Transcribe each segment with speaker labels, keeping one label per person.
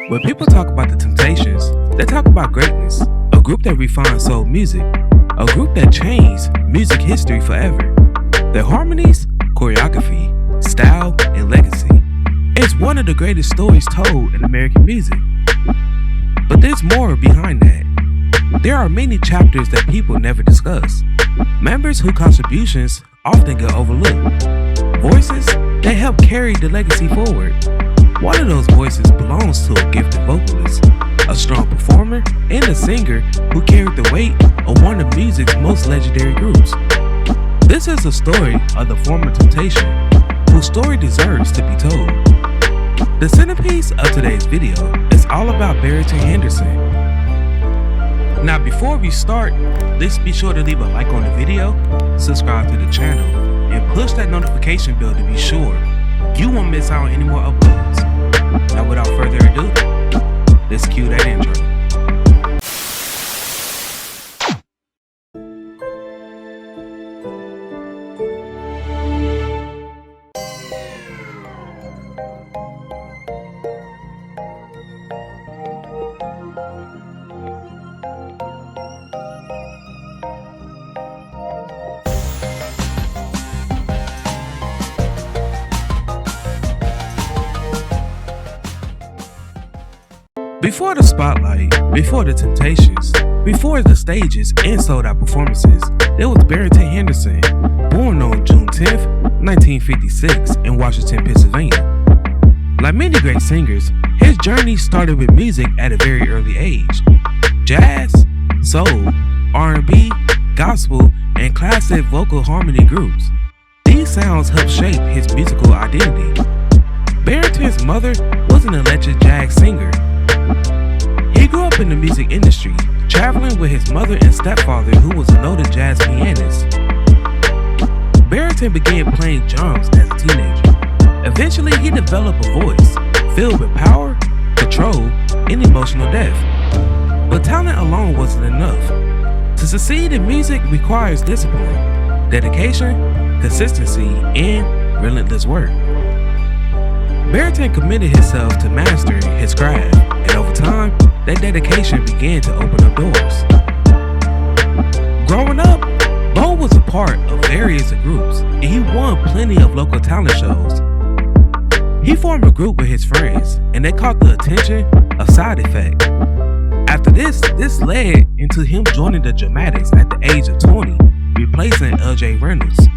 Speaker 1: When people talk about the Temptations, they talk about greatness, a group that refined soul music, a group that changed music history forever. Their harmonies, choreography, style, and legacy is one of the greatest stories told in American music. But there's more behind that. There are many chapters that people never discuss. Members whose contributions often get overlooked. Voices that help carry the legacy forward. One of those voices belongs to a gifted vocalist, a strong performer, and a singer who carried the weight of one of music's most legendary groups. This is a story of the former Temptation, whose story deserves to be told. The centerpiece of today's video is all about Barrington Henderson. Now before we start, let's be sure to leave a like on the video, subscribe to the channel, and push that notification bell to be sure you won't miss out on any more uploads. Now without further ado, let's cue that intro. Before the spotlight, before the Temptations, before the stages and sold out performances, there was Barrington Henderson, born on June 10th, 1956 in Washington, Pennsylvania. Like many great singers, his journey started with music at a very early age. Jazz, soul, R&B, gospel, and classic vocal harmony groups. These sounds helped shape his musical identity. Barrington's mother was an alleged jazz singer. He grew up in the music industry, traveling with his mother and stepfather, who was a noted jazz pianist. Barrington began playing drums as a teenager. Eventually, he developed a voice filled with power, control, and emotional depth. But talent alone wasn't enough. To succeed in music requires discipline, dedication, consistency, and relentless work. Barrington committed himself to mastering his craft, and over time, that dedication began to open up doors. Growing up, Bo was a part of various groups, and he won plenty of local talent shows. He formed a group with his friends, and they caught the attention of Side Effect. After this led into him joining the Dramatics at the age of 20, replacing L.J. Reynolds.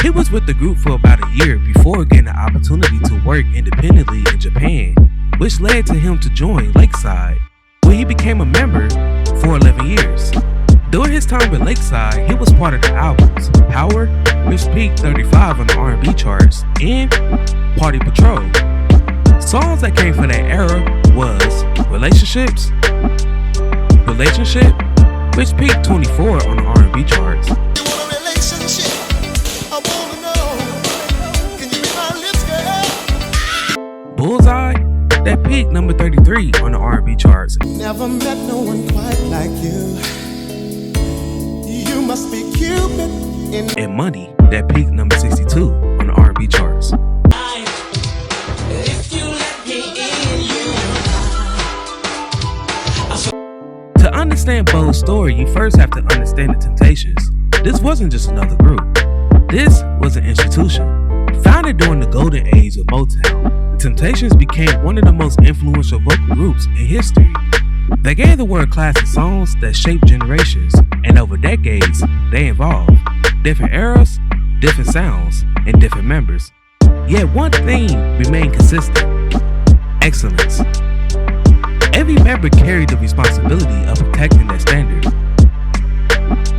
Speaker 1: He was with the group for about a year before getting the opportunity to work independently in Japan, which led to him to join Lakeside, where he became a member for 11 years. During his time with Lakeside, he was part of the albums Power, which peaked 35 on the R&B charts, and Party Patrol. Songs that came from that era was Relationship, which peaked 24 on the R&B charts. Bullseye, that peaked number 33 on the R&B charts.
Speaker 2: Never met no one quite like you. You must be Cupid.
Speaker 1: And Money, that peaked number 62 on the R&B charts.
Speaker 2: If you let me in,
Speaker 1: To understand Bo's story, you first have to understand the Temptations. This wasn't just another group. This was an institution. Founded during the golden age of MOTOWN, the Temptations became one of the most influential vocal groups in history. They gave the world classic songs that shaped generations, and over decades, they evolved. Different eras, different sounds, and different members. Yet one thing remained consistent: excellence. Every member carried the responsibility of protecting that standard.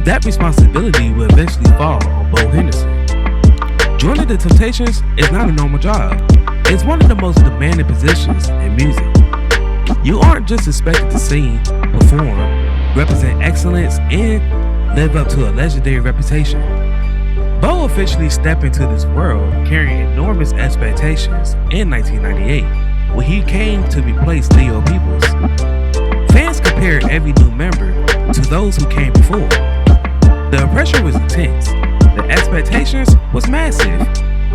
Speaker 1: That responsibility will eventually fall on Bo Henderson. Joining the Temptations is not a normal job. It's one of the most demanding positions in music. You aren't just expected to sing, perform, represent excellence, and live up to a legendary reputation. Bo officially stepped into this world carrying enormous expectations in 1998, when he came to replace Theo Peoples. Fans compared every new member to those who came before. The pressure was intense. The expectations was massive,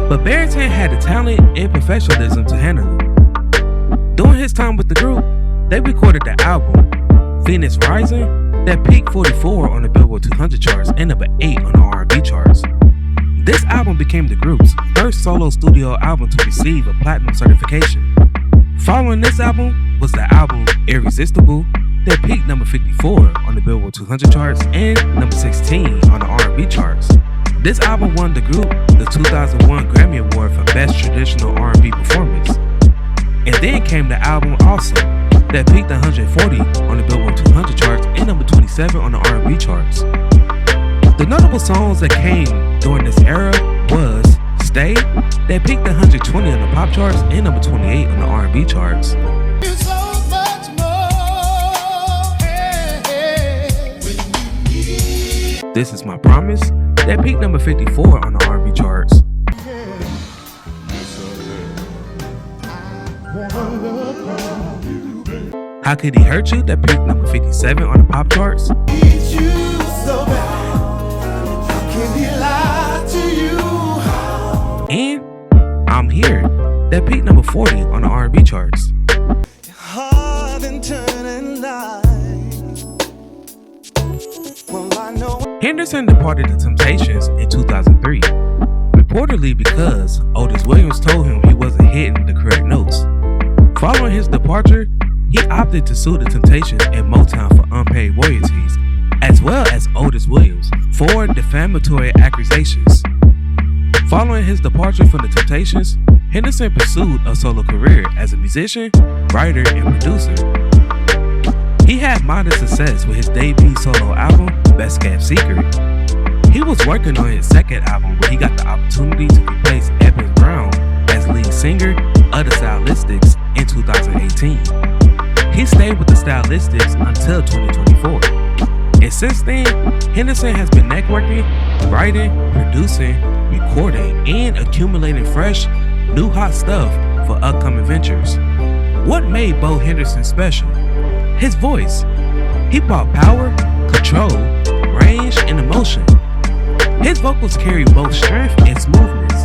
Speaker 1: but Barrington had the talent and professionalism to handle them. During his time with the group, they recorded the album Phoenix Rising that peaked 44 on the Billboard 200 charts and number 8 on the R&B charts. This album became the group's first solo studio album to receive a platinum certification. Following this album was the album Irresistible that peaked number 54 on the Billboard 200 charts and number 16 on the R&B charts. This album won the group the 2001 Grammy Award for Best Traditional R&B Performance. And then came the album Also that peaked 140 on the Billboard 200 charts and number 27 on the R&B charts. The notable songs that came during this era was Stay that peaked 120 on the pop charts and number 28 on the R&B charts. This Is My Promise that peaked number 54 on the R&B charts. How Could He Hurt You that peaked number 57 on the pop charts. And I'm Here that peaked number 40 on the R&B charts. Henderson departed the Temptations in 2003, reportedly because Otis Williams told him he wasn't hitting the correct notes. Following his departure, he opted to sue the Temptations and MOTOWN for unpaid royalties, as well as Otis Williams for defamatory accusations. Following his departure from the Temptations, Henderson pursued a solo career as a musician, writer, and producer. He had modest success with his debut solo album, Best Kept Secret. He was working on his second album where he got the opportunity to replace Evans Brown as lead singer of the Stylistics in 2018. He stayed with the Stylistics until 2024. And since then, Henderson has been networking, writing, producing, recording, and accumulating fresh, new hot stuff for upcoming ventures. What made Bo Henderson special? His voice. He brought power, control, range, and emotion. His vocals carry both strength and smoothness.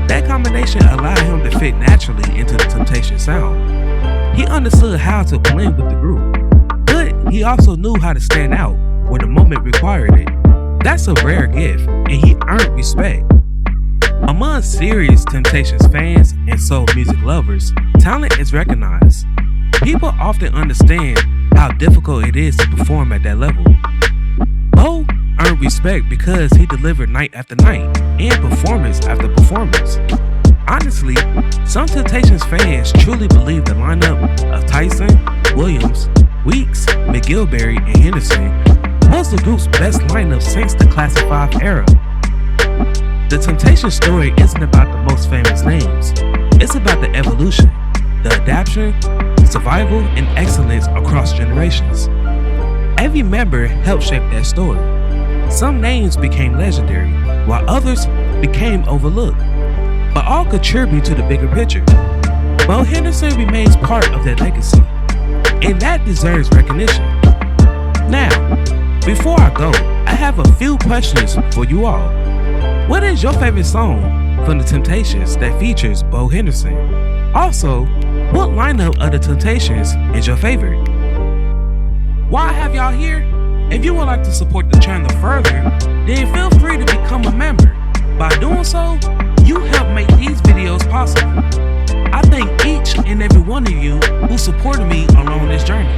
Speaker 1: That combination allowed him to fit naturally into the Temptations sound. He understood how to blend with the group, but he also knew how to stand out when the moment required it. That's a rare gift, and he earned respect. Among serious Temptations fans and soul music lovers, talent is recognized. People often understand how difficult it is to perform at that level. Bo earned respect because he delivered night after night and performance after performance. Honestly, some Temptations fans truly believe the lineup of Tyson, Williams, Weeks, McGilberry, and Henderson was the group's best lineup since the Classic 5 era. The Temptations story isn't about the most famous names. It's about the evolution, the adaptation, survival, and excellence across generations. Every member helped shape that story. Some names became legendary, while others became overlooked, but all contribute to the bigger picture. Bo Henderson remains part of that legacy, and that deserves recognition. Now, before I go, I have a few questions for you all. What is your favorite song from the Temptations that features Bo Henderson? Also, what lineup of the Temptations is your favorite? While I have y'all here, if you would like to support the channel further, then feel free to become a member. By doing so, you help make these videos possible. I thank each and every one of you who supported me along this journey.